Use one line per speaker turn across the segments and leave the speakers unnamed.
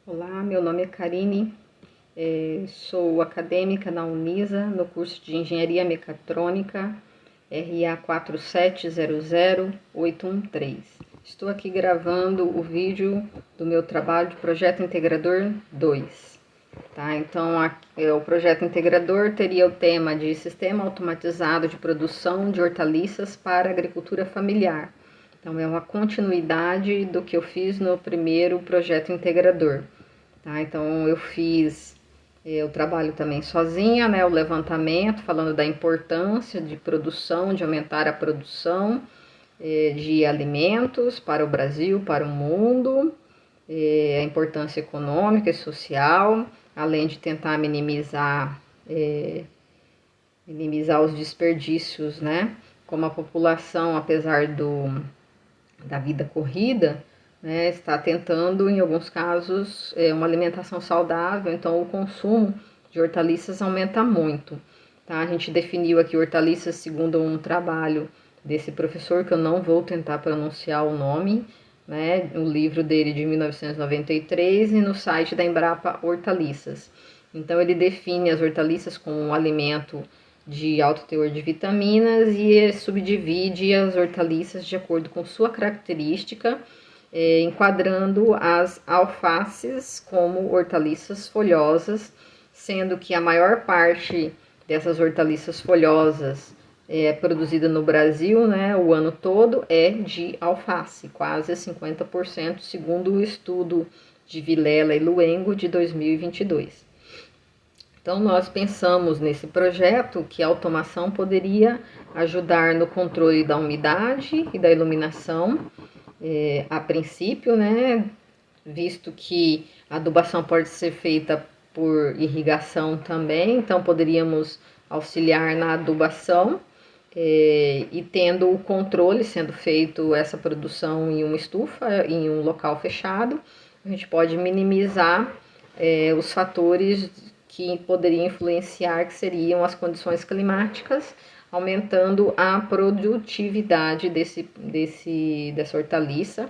Olá, meu nome é Karine, sou acadêmica na Unisa, no curso de Engenharia Mecatrônica, RA 4700813. Estou aqui gravando o vídeo do meu trabalho de Projeto Integrador 2. Tá? Então, o Projeto Integrador teria o tema de Sistema Automatizado de Produção de Hortaliças para Agricultura Familiar. Então, é uma continuidade do que eu fiz no primeiro Projeto Integrador. Tá? Então eu trabalho também sozinha, né? O levantamento, falando da importância de produção, de aumentar a produção de alimentos para o Brasil, para o mundo, a importância econômica e social, além de tentar minimizar os desperdícios, né? Como a população, apesar da vida corrida, né, está tentando, em alguns casos, uma alimentação saudável, então o consumo de hortaliças aumenta muito. Tá? A gente definiu aqui hortaliças segundo um trabalho desse professor, que eu não vou tentar pronunciar o nome, né, o livro dele de 1993 e no site da Embrapa Hortaliças. Então ele define as hortaliças como um alimento de alto teor de vitaminas e subdivide as hortaliças de acordo com sua característica, enquadrando as alfaces como hortaliças folhosas, sendo que a maior parte dessas hortaliças folhosas produzida no Brasil, né, o ano todo, é de alface, quase 50%, segundo o estudo de Vilela e Luengo de 2022. Então, nós pensamos nesse projeto que a automação poderia ajudar no controle da umidade e da iluminação, a princípio, né? Visto que a adubação pode ser feita por irrigação também, então poderíamos auxiliar na adubação e tendo o controle, sendo feito essa produção em uma estufa, em um local fechado, a gente pode minimizar os fatores que poderiam influenciar, que seriam as condições climáticas, aumentando a produtividade dessa hortaliça,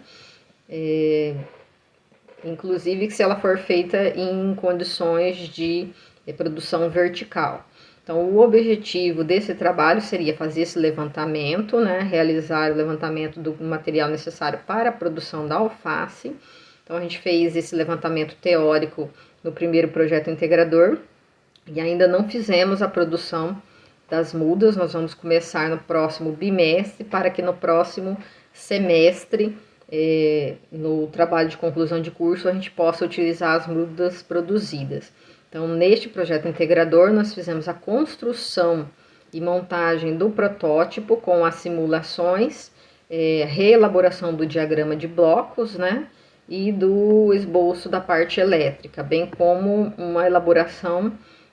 inclusive se ela for feita em condições de produção vertical. Então, o objetivo desse trabalho seria fazer esse levantamento, né, realizar o levantamento do material necessário para a produção da alface. Então, a gente fez esse levantamento teórico no primeiro projeto integrador e ainda não fizemos a produção das mudas. Nós vamos começar no próximo bimestre, para que no próximo semestre, no trabalho de conclusão de curso, a gente possa utilizar as mudas produzidas. Então, neste projeto integrador, nós fizemos a construção e montagem do protótipo com as simulações, reelaboração do diagrama de blocos, né, e do esboço da parte elétrica, bem como uma elaboração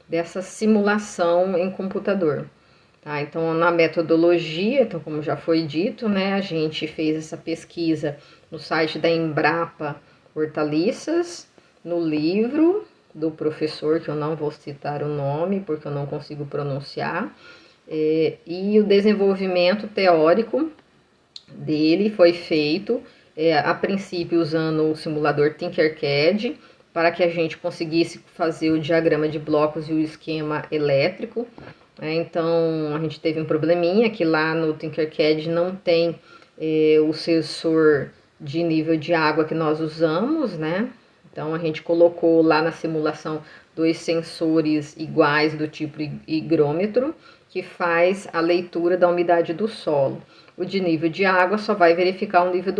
dessa simulação em computador. Tá? Então, na metodologia, então, como já foi dito, né, a gente fez essa pesquisa no site da Embrapa Hortaliças, no livro do professor, que eu não vou citar o nome, porque eu não consigo pronunciar, e o desenvolvimento teórico dele foi feito, a princípio usando o simulador Tinkercad, para que a gente conseguisse fazer o diagrama de blocos e o esquema elétrico. Então, a gente teve um probleminha que lá no Tinkercad não tem o sensor de nível de água que nós usamos, né? Então, a gente colocou lá na simulação 2 sensores iguais do tipo higrômetro, que faz a leitura da umidade do solo. O de nível de água só vai verificar o nível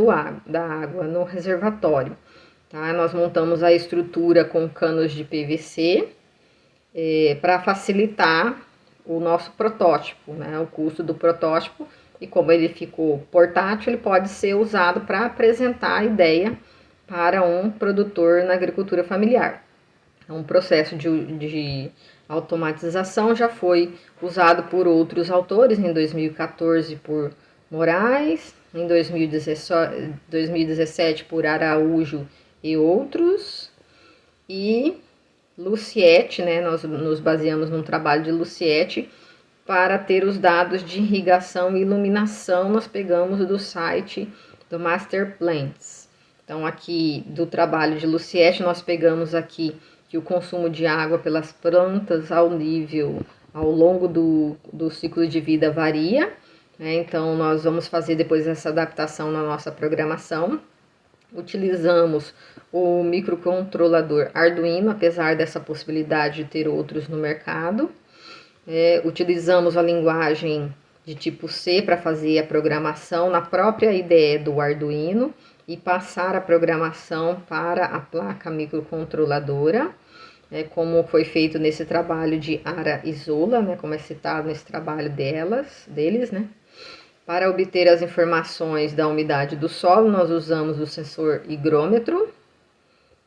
da água no reservatório. Tá? Nós montamos a estrutura com canos de PVC para facilitar o nosso protótipo, né? O custo do protótipo, e como ele ficou portátil, ele pode ser usado para apresentar a ideia para um produtor na agricultura familiar. Um processo de automatização já foi usado por outros autores, em 2014 por Moraes, em 2017 por Araújo e outros, e Luciette, né, nós nos baseamos num trabalho de Luciette para ter os dados de irrigação e iluminação. Nós pegamos do site do Master Plants. Então, aqui do trabalho de Luciette, nós pegamos aqui que o consumo de água pelas plantas ao longo do ciclo de vida varia, né? Então, nós vamos fazer depois essa adaptação na nossa programação. Utilizamos o microcontrolador Arduino, apesar dessa possibilidade de ter outros no mercado. Utilizamos a linguagem de tipo C para fazer a programação na própria IDE do Arduino e passar a programação para a placa microcontroladora, como foi feito nesse trabalho de Ara e Zola, né, como é citado nesse trabalho deles, né. Para obter as informações da umidade do solo, nós usamos o sensor higrômetro,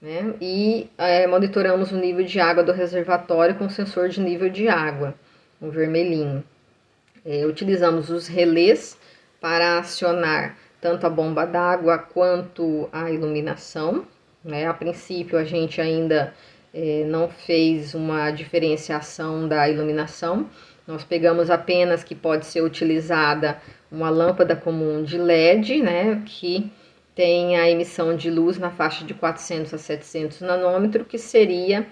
né, e monitoramos o nível de água do reservatório com o sensor de nível de água, o vermelhinho. Utilizamos os relés para acionar tanto a bomba d'água quanto a iluminação, né. A princípio, a gente ainda não fez uma diferenciação da iluminação. Nós pegamos apenas que pode ser utilizada uma lâmpada comum de LED, né, que tem a emissão de luz na faixa de 400 a 700 nanômetros, que seria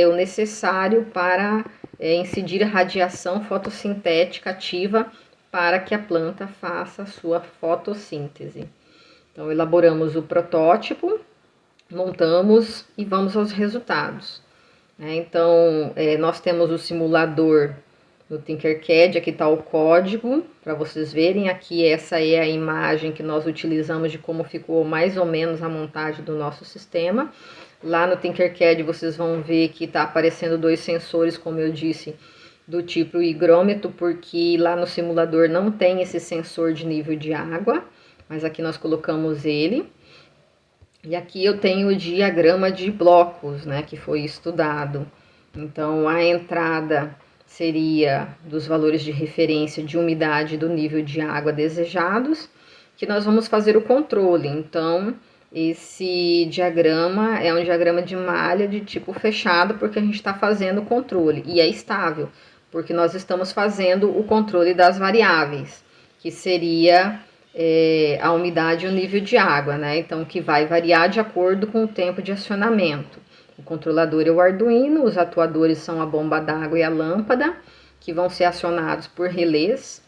o necessário para incidir a radiação fotossintética ativa para que a planta faça a sua fotossíntese. Então, elaboramos o protótipo, montamos e vamos aos resultados. Então, nós temos o simulador no Tinkercad, aqui está o código, para vocês verem. Aqui essa é a imagem que nós utilizamos de como ficou mais ou menos a montagem do nosso sistema. Lá no Tinkercad vocês vão ver que está aparecendo 2 sensores, como eu disse, do tipo higrômetro, porque lá no simulador não tem esse sensor de nível de água, mas aqui nós colocamos ele. E aqui eu tenho o diagrama de blocos, né, que foi estudado. Então, a entrada seria dos valores de referência de umidade do nível de água desejados, que nós vamos fazer o controle. Então, esse diagrama é um diagrama de malha de tipo fechado, porque a gente está fazendo o controle, e é estável, porque nós estamos fazendo o controle das variáveis, que seria a umidade e o nível de água, né? Então, que vai variar de acordo com o tempo de acionamento. O controlador é o Arduino, os atuadores são a bomba d'água e a lâmpada, que vão ser acionados por relés.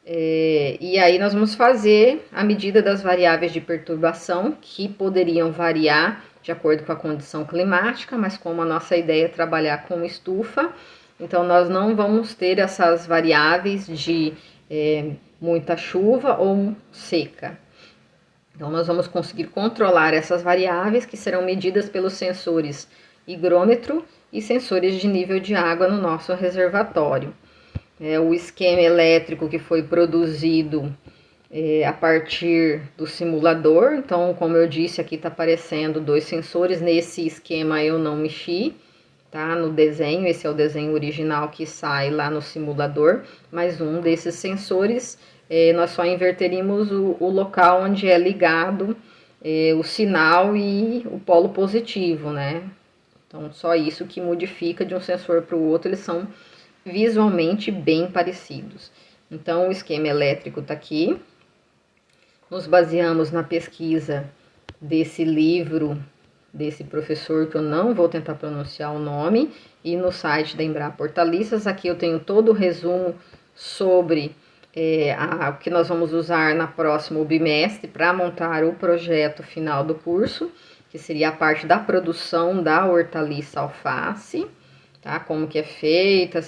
E aí nós vamos fazer a medida das variáveis de perturbação, que poderiam variar de acordo com a condição climática, mas como a nossa ideia é trabalhar com estufa, então nós não vamos ter essas variáveis de muita chuva ou seca. Então, nós vamos conseguir controlar essas variáveis, que serão medidas pelos sensores higrômetro e sensores de nível de água no nosso reservatório. O esquema elétrico que foi produzido a partir do simulador. Então, como eu disse, aqui está aparecendo 2 sensores. Nesse esquema eu não mexi, tá? No desenho, esse é o desenho original que sai lá no simulador. Mas um desses sensores, nós só inverteríamos o local onde é ligado o sinal e o polo positivo, né? Então, só isso que modifica de um sensor para o outro, eles são visualmente bem parecidos. Então, o esquema elétrico está aqui. Nos baseamos na pesquisa desse livro, desse professor, que eu não vou tentar pronunciar o nome, e no site da Embrapa Hortaliças. Aqui eu tenho todo o resumo sobre o que nós vamos usar na próximo bimestre para montar o projeto final do curso, que seria a parte da produção da hortaliça alface, tá? Como que é feita,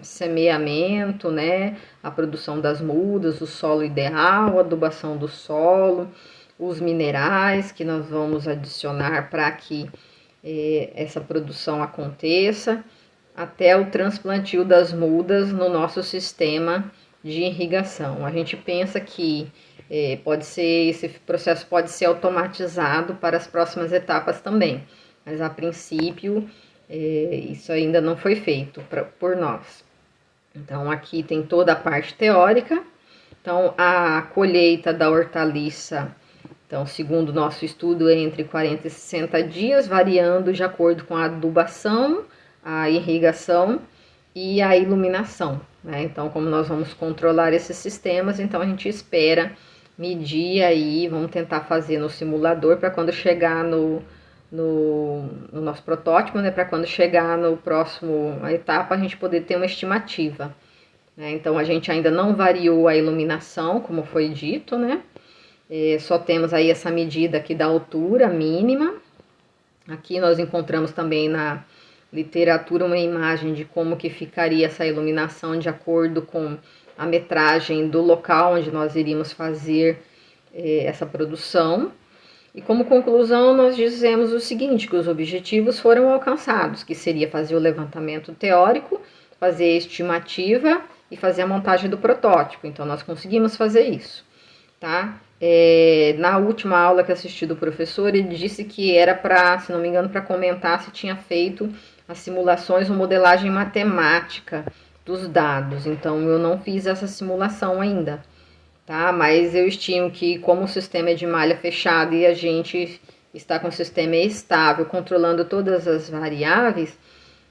semeamento, né? A produção das mudas, o solo ideal, a adubação do solo, os minerais que nós vamos adicionar para que essa produção aconteça, até o transplantio das mudas no nosso sistema de irrigação. A gente pensa que esse processo pode ser automatizado para as próximas etapas também, mas a princípio isso ainda não foi feito por nós. Então, aqui tem toda a parte teórica. Então, a colheita da hortaliça, então, segundo o nosso estudo, é entre 40 e 60 dias, variando de acordo com a adubação, a irrigação e a iluminação, né? Então, como nós vamos controlar esses sistemas, então a gente espera medir aí, vamos tentar fazer no simulador para quando chegar no nosso protótipo, né, para quando chegar no próximo etapa a gente poder ter uma estimativa. Né? Então a gente ainda não variou a iluminação, como foi dito, né? Só temos aí essa medida aqui da altura mínima. Aqui nós encontramos também na literatura uma imagem de como que ficaria essa iluminação de acordo com a metragem do local onde nós iríamos fazer essa produção. E como conclusão, nós dizemos o seguinte, que os objetivos foram alcançados, que seria fazer o levantamento teórico, fazer a estimativa e fazer a montagem do protótipo. Então, nós conseguimos fazer isso, tá? Na última aula que assisti do professor, ele disse que era para, se não me engano, para comentar se tinha feito as simulações ou modelagem matemática dos dados. Então, eu não fiz essa simulação ainda, tá? Mas eu estimo que, como o sistema é de malha fechada e a gente está com o sistema estável, controlando todas as variáveis,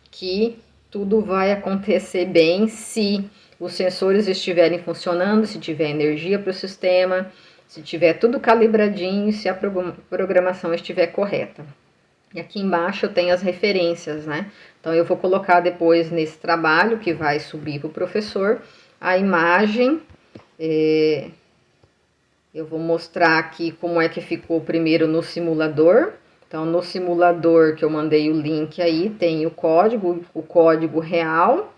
que tudo vai acontecer bem se os sensores estiverem funcionando, se tiver energia para o sistema, se tiver tudo calibradinho, se a programação estiver correta. E aqui embaixo eu tenho as referências, né? Então eu vou colocar depois nesse trabalho que vai subir para o professor a imagem. Eu vou mostrar aqui como é que ficou primeiro no simulador. Então no simulador que eu mandei o link aí, tem o código real,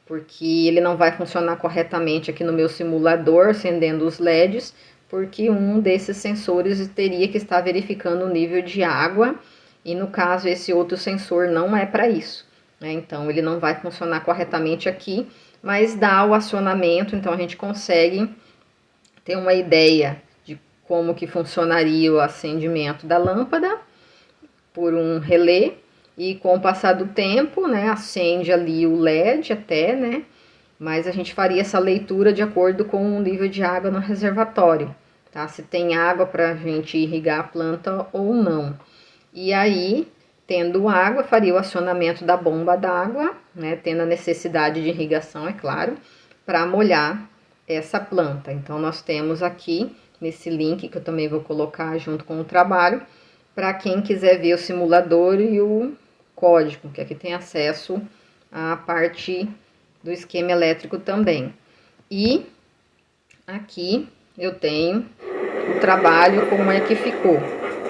porque ele não vai funcionar corretamente aqui no meu simulador, acendendo os LEDs, porque um desses sensores teria que estar verificando o nível de água, e no caso esse outro sensor não é para isso, né? Então ele não vai funcionar corretamente aqui, mas dá o acionamento, então a gente consegue ter uma ideia de como que funcionaria o acendimento da lâmpada por um relé. E com o passar do tempo, né, acende ali o LED até, né, mas a gente faria essa leitura de acordo com o nível de água no reservatório, tá? Se tem água para a gente irrigar a planta ou não. E aí, tendo água, faria o acionamento da bomba d'água, né, tendo a necessidade de irrigação, é claro, para molhar essa planta. Então, nós temos aqui, nesse link que eu também vou colocar junto com o trabalho, para quem quiser ver o simulador e o código, que aqui tem acesso à parte do esquema elétrico também. E aqui eu tenho o trabalho, como é que ficou,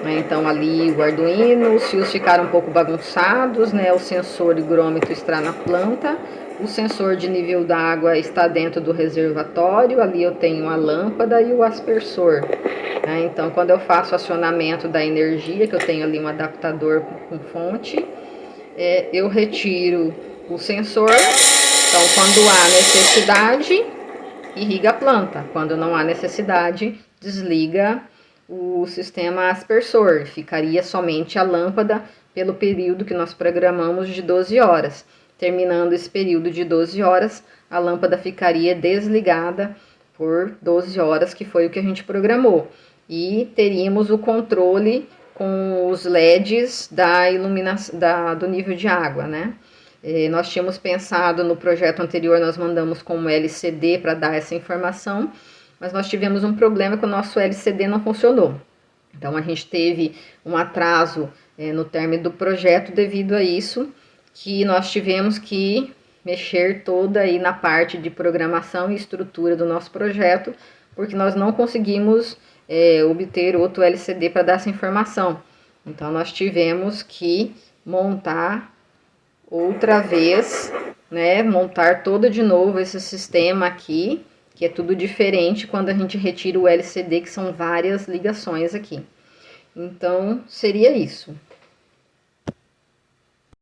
né? Então ali o Arduino, os fios ficaram um pouco bagunçados, né? O sensor higrômetro está na planta, o sensor de nível d'água está dentro do reservatório, ali eu tenho a lâmpada e o aspersor, né? Então quando eu faço acionamento da energia, que eu tenho ali um adaptador com fonte, eu retiro o sensor. Então quando há necessidade, irriga a planta. Quando não há necessidade, desliga o sistema aspersor. Ficaria somente a lâmpada pelo período que nós programamos de 12 horas. Terminando esse período de 12 horas, a lâmpada ficaria desligada por 12 horas, que foi o que a gente programou. E teríamos o controle com os LEDs da iluminação do nível de água, né? Nós tínhamos pensado no projeto anterior, nós mandamos como LCD para dar essa informação, mas nós tivemos um problema que o nosso LCD não funcionou. Então a gente teve um atraso no término do projeto devido a isso, que nós tivemos que mexer toda aí na parte de programação e estrutura do nosso projeto, porque nós não conseguimos obter outro LCD para dar essa informação. Então nós tivemos que montar outra vez, né, montar todo de novo esse sistema aqui, que é tudo diferente quando a gente retira o LCD, que são várias ligações aqui. Então, seria isso.